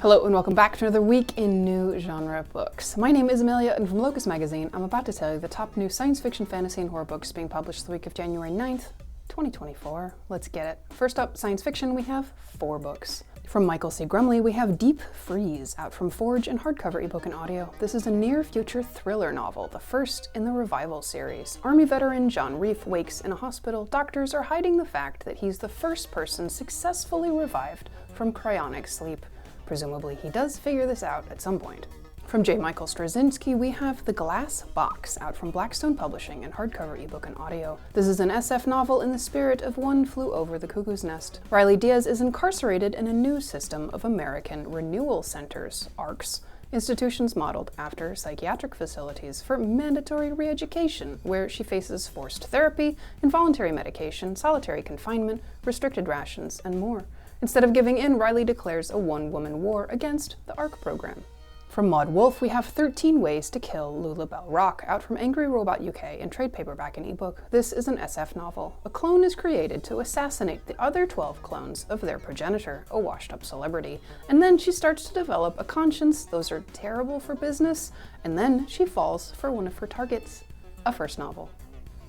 Hello and welcome back to another week in new genre books. My name is Amelia and from Locus magazine I'm about to tell you the top new science fiction, fantasy and horror books being published the week of January 9th, 2024. Let's get it. First up, science fiction, we have 4 books. From Michael C. Grumley, we have Deep Freeze, out from Forge in hardcover, ebook, and audio. This is a near-future thriller novel, the first in the Revival series. Army veteran John Reef wakes in a hospital. Doctors are hiding the fact that he's the first person successfully revived from cryonic sleep. Presumably, he does figure this out at some point. From J. Michael Straczynski, we have The Glass Box, out from Blackstone Publishing in hardcover, ebook, and audio. This is an SF novel in the spirit of One Flew Over the Cuckoo's Nest. Riley Diaz is incarcerated in a new system of American renewal centers, ARCs, institutions modeled after psychiatric facilities for mandatory re-education, where she faces forced therapy, involuntary medication, solitary confinement, restricted rations, and more. Instead of giving in, Riley declares a one-woman war against the ARC program. From Maud Wolfe, we have 13 Ways to Kill Lulabelle Rock, out from Angry Robot UK in trade paperback and ebook. This is an SF novel. A clone is created to assassinate the other 12 clones of their progenitor, a washed-up celebrity. And then she starts to develop a conscience. Those are terrible for business. And then she falls for one of her targets, a first novel.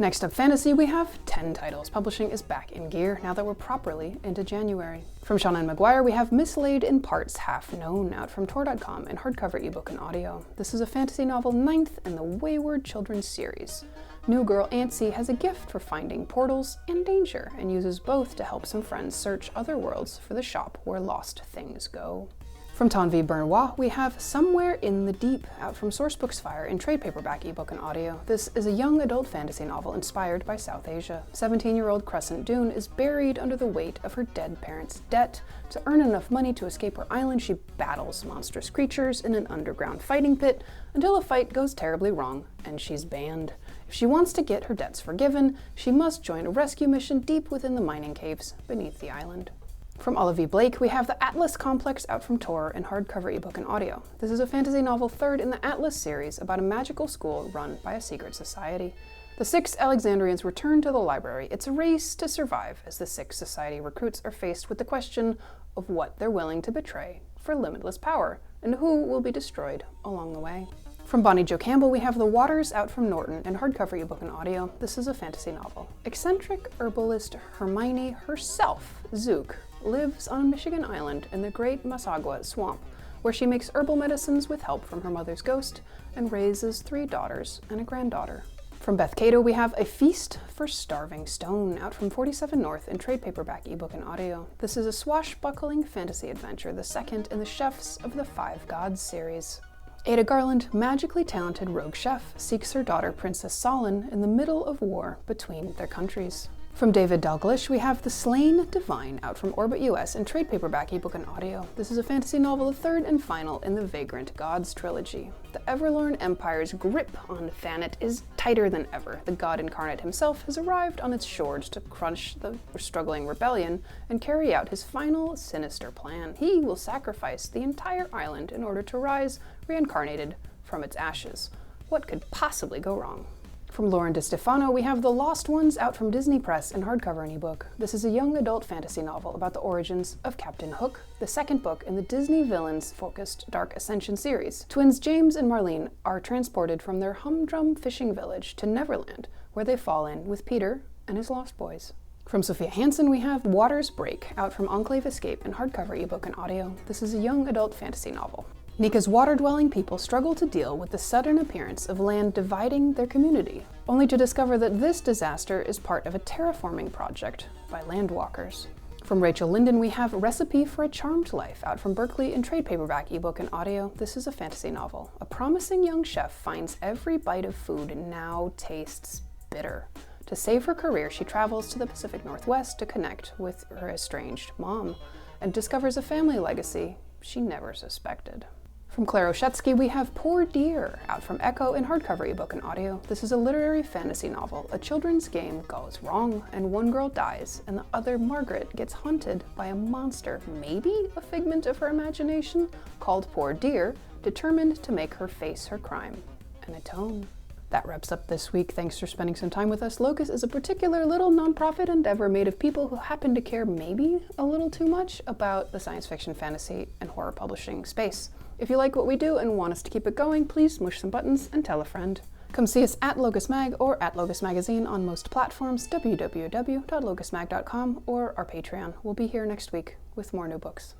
Next up, fantasy, we have 10 titles. Publishing is back in gear now that we're properly into January. From Seanan McGuire, we have Mislaid in Parts Half Known, out from Tor.com in hardcover, ebook, and audio. This is a fantasy novel 9th in the Wayward Children's series. New girl Antsy has a gift for finding portals and danger, and uses both to help some friends search other worlds for the shop where lost things go. From Tanvi Berwah, we have Somewhere in the Deep, out from Sourcebooks Fire in trade paperback, ebook, and audio. This is a young adult fantasy novel inspired by South Asia. 17-year-old Crescent Dune is buried under the weight of her dead parents' debt. To earn enough money to escape her island, she battles monstrous creatures in an underground fighting pit until a fight goes terribly wrong and she's banned. If she wants to get her debts forgiven, she must join a rescue mission deep within the mining caves beneath the island. From Olivie Blake, we have The Atlas Complex, out from Tor in hardcover, ebook, and audio. This is a fantasy novel 3rd in the Atlas series about a magical school run by a secret society. The 6 Alexandrians return to the library. It's a race to survive as the 6 society recruits are faced with the question of what they're willing to betray for limitless power, and who will be destroyed along the way. From Bonnie Jo Campbell, we have The Waters, out from Norton in hardcover, ebook, and audio. This is a fantasy novel. Eccentric herbalist Hermione herself, Zook, lives on a Michigan island in the Great Massagoa Swamp, where she makes herbal medicines with help from her mother's ghost and raises 3 daughters and a granddaughter. From Beth Cato, we have A Feast for Starving Stone, out from 47 North in trade paperback, ebook, and audio. This is a swashbuckling fantasy adventure, the 2nd in the Chefs of the 5 Gods series. Ada Garland, magically talented rogue chef, seeks her daughter Princess Solin in the middle of war between their countries. From David Dalglish, we have The Slain Divine, out from Orbit US in trade paperback, ebook, and audio. This is a fantasy novel, the 3rd and final in the Vagrant Gods trilogy. The Everlorn Empire's grip on Thanet is tighter than ever. The god incarnate himself has arrived on its shores to crush the struggling rebellion and carry out his final sinister plan. He will sacrifice the entire island in order to rise reincarnated from its ashes. What could possibly go wrong? From Lauren DeStefano, we have The Lost Ones, out from Disney Press in hardcover and ebook. This is a young adult fantasy novel about the origins of Captain Hook, the 2nd book in the Disney villains-focused Dark Ascension series. Twins James and Marlene are transported from their humdrum fishing village to Neverland, where they fall in with Peter and his lost boys. From Sophia Hansen, we have Waters Break, out from Enclave Escape in hardcover, ebook, and audio. This is a young adult fantasy novel. Nika's water-dwelling people struggle to deal with the sudden appearance of land dividing their community, only to discover that this disaster is part of a terraforming project by landwalkers. From Rachel Linden, we have Recipe for a Charmed Life, out from Berkeley in trade paperback, ebook, and audio. This is a fantasy novel. A promising young chef finds every bite of food now tastes bitter. To save her career, she travels to the Pacific Northwest to connect with her estranged mom, and discovers a family legacy she never suspected. From Claire Oshetsky, we have Poor Dear, out from Echo in hardcover, ebook, and audio. This is a literary fantasy novel. A children's game goes wrong, and one girl dies, and the other, Margaret, gets haunted by a monster, maybe a figment of her imagination, called Poor Dear, determined to make her face her crime and atone. That wraps up this week. Thanks for spending some time with us. Locus is a particular little nonprofit endeavor made of people who happen to care maybe a little too much about the science fiction, fantasy, and horror publishing space. If you like what we do and want us to keep it going, please smush some buttons and tell a friend. Come see us at Locus Mag or at Locus Magazine on most platforms, www.locusmag.com, or our Patreon. We'll be here next week with more new books.